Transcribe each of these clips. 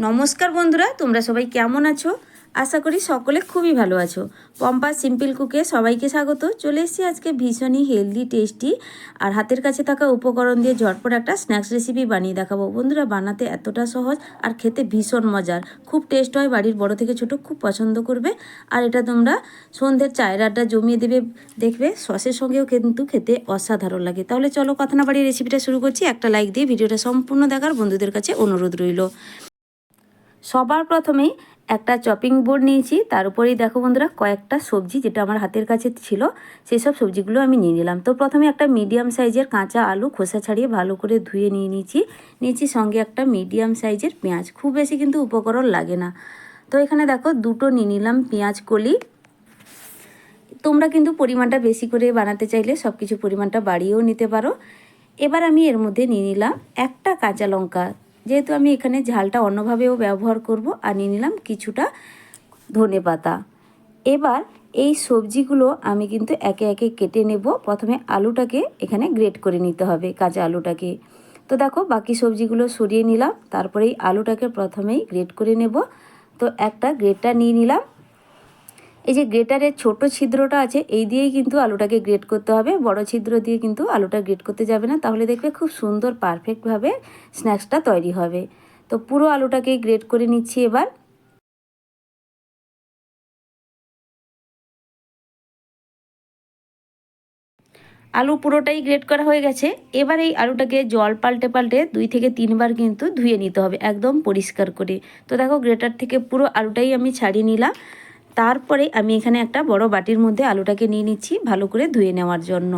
নমস্কার বন্ধুরা, তোমরা সবাই কেমন আছো? আশা করি সকলে খুবই ভালো আছো। পম্পা সিম্পল কুকে সবাইকে স্বাগত। চলে এসেছি আজকে ভীষণই হেলদি, টেস্টি আর হাতের কাছে থাকা উপকরণ দিয়ে ঝটপট একটা স্ন্যাক্স রেসিপি বানিয়ে দেখাবো। বন্ধুরা, বানাতে এতটা সহজ আর খেতে ভীষণ মজার, খুব টেস্ট হয়, বাড়ির বড় থেকে ছোট খুব পছন্দ করবে। আর এটা তোমরা সন্ধ্যের চায়ের আড্ডা জমিয়ে দেবে, দেখবে সসের সঙ্গেও কিন্তু খেতে অসাধারণ লাগে। তাহলে চলো কথা না বাড়িয়ে রেসিপিটা শুরু করছি। একটা লাইক দিয়ে ভিডিওটা সম্পূর্ণ দেখার বন্ধুদের কাছে অনুরোধ রইল। সবার প্রথমেই একটা চপিং বোর্ড নিয়েছি, তার উপরেই দেখো বন্ধুরা কয়েকটা সবজি যেটা আমার হাতের কাছে ছিল সেই সব সবজিগুলো আমি নিয়ে নিলাম। তো প্রথমে একটা মিডিয়াম সাইজের কাঁচা আলু খোসা ছাড়িয়ে ভালো করে ধুয়ে নিয়েছি সঙ্গে একটা মিডিয়াম সাইজের পেঁয়াজ। খুব বেশি কিন্তু উপকরণ লাগে না। তো এখানে দেখো দুটো নিয়ে নিলাম পেঁয়াজ কলি। তোমরা কিন্তু পরিমাণটা বেশি করে বানাতে চাইলে সব কিছু পরিমাণটা বাড়িয়েও নিতে পারো। এবার আমি এর মধ্যে নিয়ে নিলাম একটা কাঁচা লঙ্কা, যেহেতু আমি এখানে ঝালটা অন্যভাবেও ব্যবহার করব। আর নিয়ে নিলাম কিছুটা ধনেপাতা। এবার এই সবজিগুলো আমি কিন্তু একে একে কেটে নেব। প্রথমে আলুটাকে এখানে গ্রেট করে নিতে হবে, কাঁচা আলুটাকে। তো দেখো বাকি সবজিগুলো সরিয়ে নিলাম, তারপরে এই আলুটাকে প্রথমেই গ্রেট করে নেব। তো একটা গ্রেটার নিয়ে নিলাম। এই যে গ্রেটারের ছোট ছিদ্রটা আছে এই দিয়েই কিন্তু আলুটাকে গ্রেট করতে হবে, বড় ছিদ্র দিয়ে কিন্তু আলুটা গ্রেট করতে যাবে না, তাহলে দেখবে খুব সুন্দর পারফেক্টভাবে স্ন্যাক্সটা তৈরি হবে। তো পুরো আলুটাকে গ্রেট করে নিচ্ছি এবার। আলু পুরোটাই গ্রেট করা হয়ে গেছে। এবার এই আলুটাকে জল পাল্টে পাল্টে 2 থেকে 3 বার কিন্তু ধুয়ে নিতে হবে একদম পরিষ্কার করে। তো দেখো গ্রেটার থেকে পুরো আলুটাই আমি ছাড়িয়ে নিলাম। তারপরে আমি এখানে একটা বড় বাটির মধ্যে আলুটাকে নিয়ে নিচ্ছি ভালো করে ধুয়ে নেওয়ার জন্য।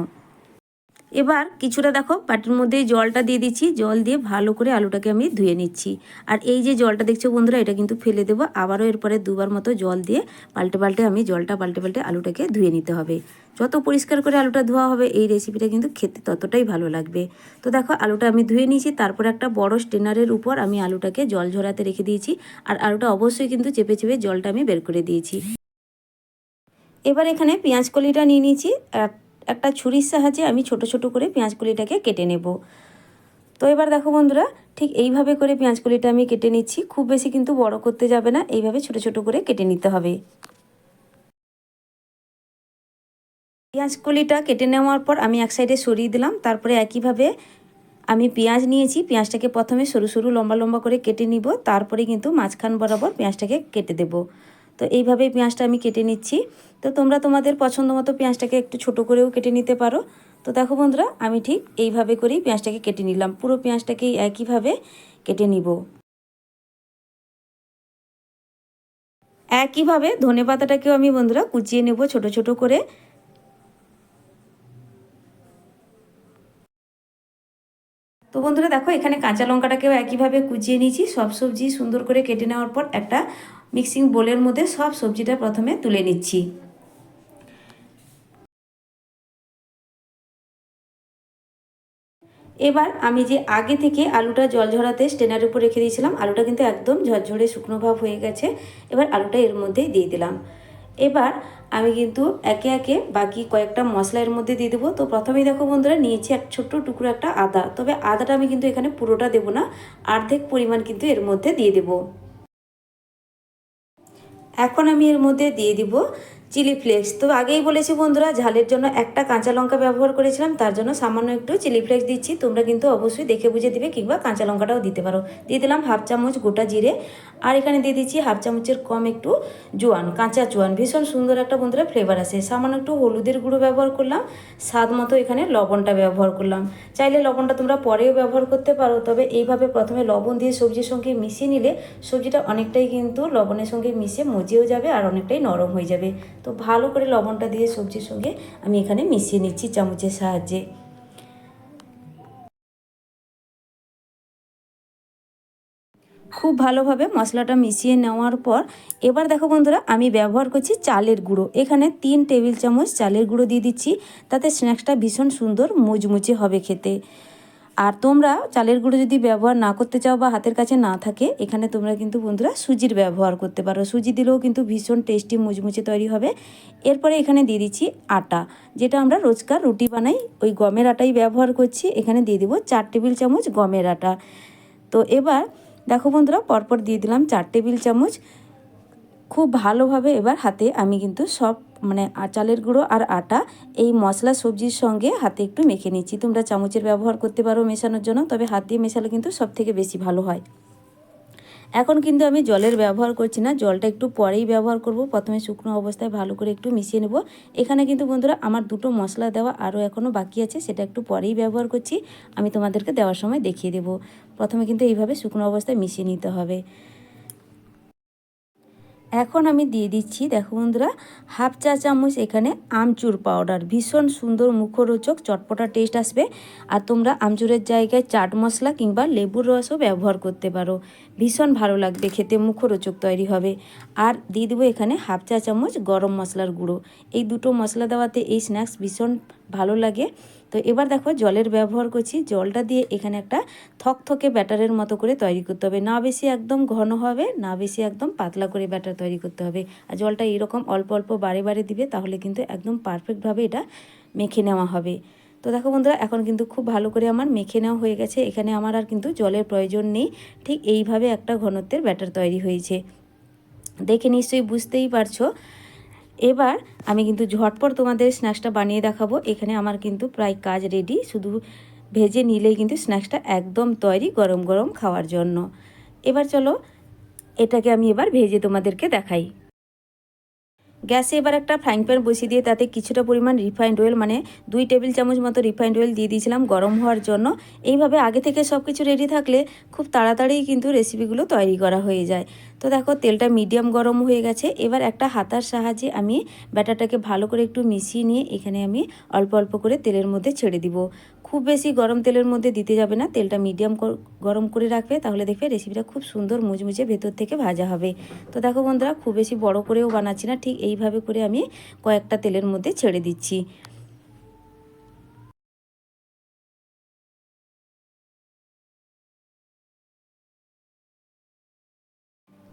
এবার কিছুটা দেখো বাটির মধ্যেই জলটা দিয়ে দিচ্ছি, জল দিয়ে ভালো করে আলুটাকে আমি ধুয়ে নিচ্ছি। আর এই যে জলটা দেখছো বন্ধুরা, এটা কিন্তু ফেলে দেবো। আবারও এরপরে দুবার মতো জল দিয়ে পাল্টে পাল্টে আমি জলটা পাল্টে পাল্টে আলুটাকে ধুয়ে নিতে হবে। যত পরিষ্কার করে আলুটা ধোয়া হবে এই রেসিপিটা কিন্তু খেতে ততটাই ভালো লাগবে। তো দেখো আলুটা আমি ধুয়ে নিয়েছি, তারপর একটা বড় স্টেনারের উপর আমি আলুটাকে জল ঝরাতে রেখে দিয়েছি। আর আলুটা অবশ্যই কিন্তু চেপে চেপে জলটা আমি বের করে দিয়েছি। এবার এখানে পেঁয়াজ কলিটা নিয়ে নিয়েছি। একটা ছুরির সাহায্যে আমি ছোট ছোট করে পেঁয়াজ কলিটাকে কেটে নেব। তো এবার দেখো বন্ধুরা, ঠিক এইভাবে করে পেঁয়াজ কলিটা আমি কেটে নিচ্ছি। খুব বেশি কিন্তু বড় করতে যাবে না, এইভাবে ছোট ছোট করে কেটে নিতে হবে। পেঁয়াজ কলিটা কেটে নেওয়ার পর আমি এক সাইডে সরিয়ে দিলাম। তারপরে একইভাবে আমি পেঁয়াজ নিয়েছি, পেঁয়াজটাকে প্রথমে সরু সরু লম্বা লম্বা করে কেটে নিব, তারপরে কিন্তু মাঝখান বরাবর পেঁয়াজটাকে কেটে দেব। তো এইভাবেই পেঁয়াজটা আমি কেটে নিচ্ছি। তো তোমরা তোমাদের পছন্দ মতো পেঁয়াজটাকে একটু ছোট করেও কেটে নিতে পারো। তো দেখো বন্ধুরা, আমি ঠিক এইভাবে করেই পেঁয়াজটাকে কেটে নিলাম, পুরো পেঁয়াজটাকেই একইভাবে কেটে নিব। একইভাবে ধনেপাতাটাকেও আমি বন্ধুরা কুচিয়ে নেব ছোট ছোট করে। তো বন্ধুরা দেখো এখানে কাঁচা লঙ্কাটাকেও একইভাবে কুচিয়ে নিয়েছি। সব সবজি সুন্দর করে কেটে নেওয়ার পর একটা মিক্সিং বোলের মধ্যে সব সবজিটা প্রথমে তুলে নিচ্ছি। এবার আমি যে আগে থেকে আলুটা জল ঝরাতে স্টেনার উপর রেখে দিয়েছিলাম, আলুটা কিন্তু একদম ঝরঝরে শুকনো ভাব হয়ে গেছে। এবার আলুটা এর মধ্যেই দিয়ে দিলাম। এবার আমি কিন্তু একে একে বাকি কয়েকটা মশলা এর মধ্যে দিয়ে দেবো। তো প্রথমেই দেখো বন্ধুরা, নিয়েছি এক ছোট্ট টুকরো একটা আদা। তবে আদাটা আমি কিন্তু এখানে পুরোটা দেবো না, অর্ধেক পরিমাণ কিন্তু এর মধ্যে দিয়ে দেবো। এখন আমি এর মধ্যে দিয়ে দিব চিলি ফ্লেক্স। তো আগেই বলেছি বন্ধুরা, ঝালের জন্য একটা কাঁচা লঙ্কা ব্যবহার করেছিলাম, তার জন্য সামান্য একটু চিলি ফ্লেক্স দিচ্ছি। তোমরা কিন্তু অবশ্যই দেখে বুঝে দিবে, কিংবা কাঁচা লঙ্কাটাও দিতে পারো। দিয়ে দিলাম হাফ চামচ গোটা জিরে। আর এখানে দিয়ে দিচ্ছি হাফ চামচের কম একটু জোয়ান, কাঁচা জোয়ান। ভীষণ সুন্দর একটা বন্ধুরা ফ্লেভার আসে। সামান্য একটু হলুদের গুঁড়ো ব্যবহার করলাম, স্বাদ মতো এখানে লবণটা ব্যবহার করলাম। চাইলে লবণটা তোমরা পরেও ব্যবহার করতে পারো, তবে এইভাবে প্রথমে লবণ দিয়ে সবজির সঙ্গে মিশিয়ে নিলে সবজিটা অনেকটাই কিন্তু লবণের সঙ্গে মিশে মজিয়েও যাবে আর অনেকটাই নরম হয়ে যাবে। তো ভালো করে লবণটা দিয়ে সবজির সঙ্গে আমি এখানে মিশিয়ে নিচ্ছি চামচের সাহায্যে। খুব ভালোভাবে মশলাটা মিশিয়ে নেওয়ার পর এবার দেখো বন্ধুরা, আমি ব্যবহার করছি চালের গুঁড়ো। এখানে 3 টেবিল চামচ চালের গুঁড়ো দিয়ে দিচ্ছি, তাতে স্ন্যাক্সটা ভীষণ সুন্দর মুচমুচে হবে খেতে। আর তোমরা চালের গুঁড়ো যদি ব্যবহার না করতে চাও বা হাতের কাছে না থাকে, এখানে তোমরা কিন্তু বন্ধুরা সুজির ব্যবহার করতে পারো। সুজি দিলেও কিন্তু ভীষণ টেস্টি মুচমুচে তৈরি হবে। এরপরে এখানে দিয়ে দিচ্ছি আটা, যেটা আমরা রোজকার রুটি বানাই, ওই গমের আটাই ব্যবহার করছি। এখানে দিয়ে দিব 4 টেবিল চামচ গমের আটা। তো এবার দেখো বন্ধুরা, পরপর দিয়ে দিলাম 4 টেবিল চামচ। খুব ভালোভাবে এবার হাতে আমি কিন্তু সব চালের গুঁড়ো আর আটা এই মশলা সবজির সঙ্গে হাতে একটু মেখে নিচ্ছি। তোমরা চামচের ব্যবহার করতে পারো মেশানোর জন্য, তবে হাত দিয়ে মেশালে কিন্তু সব থেকে বেশি ভালো হয়। এখন কিন্তু আমি জলের ব্যবহার করছি না, জলটা একটু পরেই ব্যবহার করব। প্রথমে শুকনো অবস্থায় ভালো করে একটু মিশিয়ে নেব। এখানে কিন্তু বন্ধুরা আমার দুটো মশলা দেওয়া আরও এখনও বাকি আছে, সেটা একটু পরেই ব্যবহার করছি। আমি তোমাদেরকে দেওয়ার সময় দেখিয়ে দেব। প্রথমে কিন্তু এইভাবে শুকনো অবস্থায় মিশিয়ে নিতে হবে। এখন আমি দিয়ে দিচ্ছি, দেখো বন্ধুরা, হাফ চা চামচ এখানে আমচুর পাউডার। ভীষণ সুন্দর মুখরোচক চটপটা টেস্ট আসবে। আর তোমরা আমচুরের জায়গায় চাট মশলা কিংবা লেবুর রসও ব্যবহার করতে পারো, ভীষণ ভালো লাগবে খেতে, মুখরোচক তৈরি হবে। আর দিয়ে দেবো এখানে হাফ চা চামচ গরম মশলার গুঁড়ো। এই দুটো মশলা দেওয়াতে এই স্ন্যাক্স ভীষণ ভালো লাগে। তো এবার দেখো জলের ব্যবহার করছি। জলটা দিয়ে এখানে একটা থকথকে ব্যাটারের মতো করে তৈরি করতে হবে, না বেশি একদম ঘন হবে, না বেশি একদম পাতলা করে ব্যাটার তৈরি করতে হবে। আর জলটা এরকম অল্প অল্প বারে বারে দিবে, তাহলে কিন্তু একদম পারফেক্টভাবে এটা মেখে নেওয়া হবে। তো দেখো বন্ধুরা, এখন কিন্তু খুব ভালো করে আমার মেখে নেওয়া হয়ে গেছে। এখানে আমার আর কিন্তু জলের প্রয়োজন নেই। ঠিক এইভাবে একটা ঘনত্বের ব্যাটার তৈরি হয়েছে, দেখে নিশ্চয়ই বুঝতেই পারছো। এবার আমি কিন্তু ঝটপট তোমাদের স্ন্যাক্সটা বানিয়ে দেখাবো। এখানে আমার কিন্তু প্রায় কাজ রেডি, শুধু ভেজে নিলেই কিন্তু স্ন্যাক্সটা একদম তৈরি গরম গরম খাওয়ার জন্য। এবার চলো এটাকে আমি এবার ভেজে তোমাদেরকে দেখাই। গ্যাসে এবার একটা ফ্রাইং প্যান বসিয়ে দিয়ে তাতে কিছুটা পরিমাণ রিফাইন্ড অয়েল 2 টেবিল চামচ মতো রিফাইন্ড অয়েল দিয়ে দিয়েছিলাম গরম হওয়ার জন্য। এইভাবে আগে থেকে সব কিছু রেডি থাকলে খুব তাড়াতাড়ি কিন্তু রেসিপিগুলো তৈরি করা হয়ে যায়। তো দেখো তেলটা মিডিয়াম গরম হয়ে গেছে। এবার একটা হাতার সাহায্যে আমি ব্যাটারটাকে ভালো করে একটু মিশিয়ে নিয়ে এখানে আমি অল্প অল্প করে তেলের মধ্যে ছেড়ে দিব। খুব বেশি গরম তেলের মধ্যে দিতে যাবে না, তেলটা মিডিয়াম গরম করে রাখবে, তাহলে দেখবে রেসিপিটা খুব সুন্দর মুচমুচে ভেতর থেকে ভাজা হবে। তো দেখো বন্ধুরা, খুব বেশি বড় করেও বানাচ্ছি না, ঠিক এইভাবে করে আমি কয়েকটা তেলের মধ্যে ছেড়ে দিচ্ছি।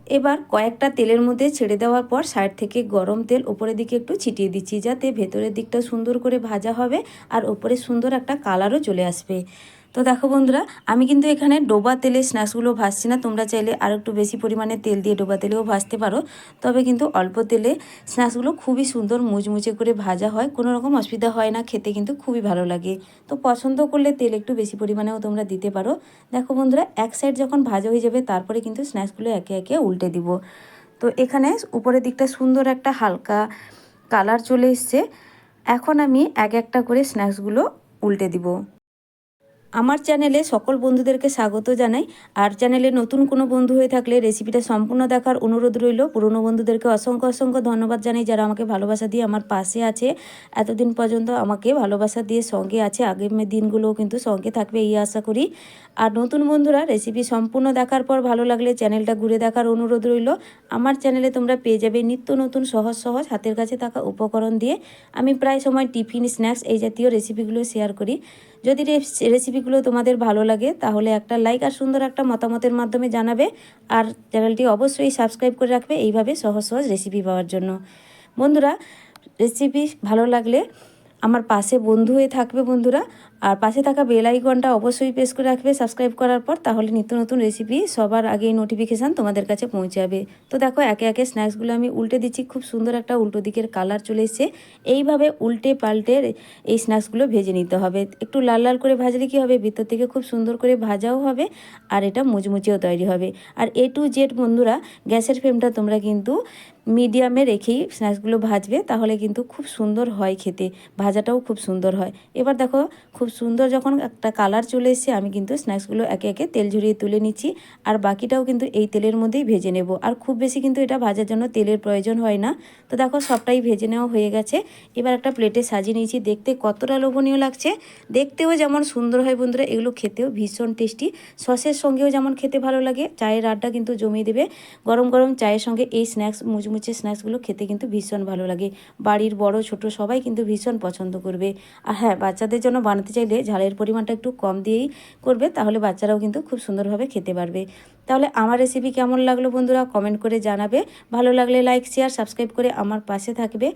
এবার কয়েকটা তেলের মধ্যে ছেড়ে দেওয়ার পর সাইড থেকে গরম তেল ওপরের দিকে একটু ছিটিয়ে দিচ্ছি, যাতে ভেতরের দিকটা সুন্দর করে ভাজা হবে আর ওপরে সুন্দর একটা কালারও চলে আসবে। তো দেখো বন্ধুরা, আমি কিন্তু এখানে ডোবা তেলে স্ন্যাক্সগুলো ভাজছি না। তোমরা চাইলে আর একটু বেশি পরিমাণে তেল দিয়ে ডোবা তেলেও ভাজতে পারো, তবে কিন্তু অল্প তেলে স্ন্যাক্সগুলো খুবই সুন্দর মুচমুচে করে ভাজা হয়, কোনো রকম অসুবিধা হয় না, খেতে কিন্তু খুবই ভালো লাগে। তো পছন্দ করলে তেল একটু বেশি পরিমাণেও তোমরা দিতে পারো। দেখো বন্ধুরা, এক সাইড যখন ভাজা হয়ে যাবে তারপরে কিন্তু স্ন্যাক্সগুলো একে একে উল্টে দিব। তো এখানে উপরের দিকটা সুন্দর একটা হালকা কালার চলে এসছে। এখন আমি এক একটা করে স্ন্যাক্সগুলো উল্টে দিব। আমার চ্যানেলে সকল বন্ধুদেরকে স্বাগত জানাই। আর চ্যানেলে নতুন কোনো বন্ধু হয়ে থাকলে রেসিপিটা সম্পূর্ণ দেখার অনুরোধ রইল। পুরনো বন্ধুদেরকে অসংখ্য অসংখ্য ধন্যবাদ জানাই, যারা আমাকে ভালোবাসা দিয়ে আমার পাশে আছে, এতদিন পর্যন্ত আমাকে ভালোবাসা দিয়ে সঙ্গে আছে, আগামী দিনগুলোও কিন্তু সঙ্গে থাকবে এই আশা করি। আর নতুন বন্ধুরা রেসিপি সম্পূর্ণ দেখার পর ভালো লাগলে চ্যানেলটা ঘুরে দেখার অনুরোধ রইল। আমার চ্যানেলে তোমরা পেয়ে যাবে নিত্য নতুন সহজ সহজ হাতের কাছে থাকা উপকরণ দিয়ে আমি প্রায় সময় টিফিন স্ন্যাক্স এই জাতীয় রেসিপিগুলো শেয়ার করি। যদি রেসিপিগুলো তোমাদের ভালো লাগে তাহলে একটা লাইক আর সুন্দর একটা মতামতের মাধ্যমে জানাবে। আর চ্যানেলটি অবশ্যই সাবস্ক্রাইব করে রাখবে এইভাবে সহজ সহজ রেসিপি পাওয়ার জন্য। বন্ধুরা, রেসিপি ভালো লাগলে আমার পাশে বন্ধু হয়ে থাকবে বন্ধুরা। আর পাশে থাকা বেল আইকনটা অবশ্যই প্রেস করে রাখবে সাবস্ক্রাইব করার পর, তাহলে নিত্য নতুন রেসিপি সবার আগেই নোটিফিকেশান তোমাদের কাছে পৌঁছে যাবে। তো দেখো একে একে স্ন্যাক্সগুলো আমি উল্টে দিচ্ছি, খুব সুন্দর একটা উল্টো দিকের কালার চলে এসেছে। এইভাবে উল্টে পাল্টে এই স্ন্যাক্সগুলো ভেজে নিতে হবে। একটু লাল লাল করে ভাজলে কী হবে, ভিতর থেকে খুব সুন্দর করে ভাজাও হবে আর এটা মুচমুচেও তৈরি হবে। আর A to Z বন্ধুরা, গ্যাসের ফ্লেমটা তোমরা কিন্তু মিডিয়ামে রেখেই স্ন্যাক্সগুলো ভাজবে, তাহলে কিন্তু খুব সুন্দর হয় খেতে, ভাজাটাও খুব সুন্দর হয়। এবার দেখো খুব সুন্দর যখন একটা কালার চলে এসেছে, আমি কিন্তু স্ন্যাক্সগুলো একে একে তেল ঝরিয়ে তুলে নিচ্ছি। আর বাকিটাও কিন্তু এই তেলের মধ্যেই ভেজে নেব। আর খুব বেশি কিন্তু এটা ভাজার জন্য তেলের প্রয়োজন হয় না। তো দেখো সবটাই ভেজে নেওয়া হয়ে গেছে। এবার একটা প্লেটে সাজিয়ে নিয়েছি। দেখতে কতটা লোভনীয় লাগছে, দেখতেও যেমন সুন্দর হয় বন্ধুরা, এগুলো খেতেও ভীষণ টেস্টি। সসের সঙ্গেও যেমন খেতে ভালো লাগে, চায়ের আড্ডা কিন্তু জমিয়ে দেবে। গরম গরম চায়ের সঙ্গে এই স্ন্যাক্স মুচমুচে স্ন্যাক্সগুলো খেতে কিন্তু ভীষণ ভালো লাগে। বাড়ির বড় ছোট সবাই কিন্তু ভীষণ পছন্দ করবে। আর হ্যাঁ, বাচ্চাদের জন্য বানাতে চাইলে ঝালের পরিমাণটা একটু কম দিয়েই করবে, তাহলে বাচ্চারাও কিন্তু খুব সুন্দরভাবে খেতে পারবে। তাহলে আমার রেসিপি কেমন লাগলো বন্ধুরা কমেন্ট করে জানাবে। ভালো লাগলে লাইক শেয়ার সাবস্ক্রাইব করে আমার পাশে থাকবে।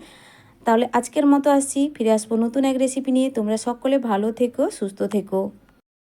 তাহলে আজকের মতো আসছি, ফিরে আসবো নতুন এক রেসিপি নিয়ে। তোমরা সকলে ভালো থেকো, সুস্থ থেকো।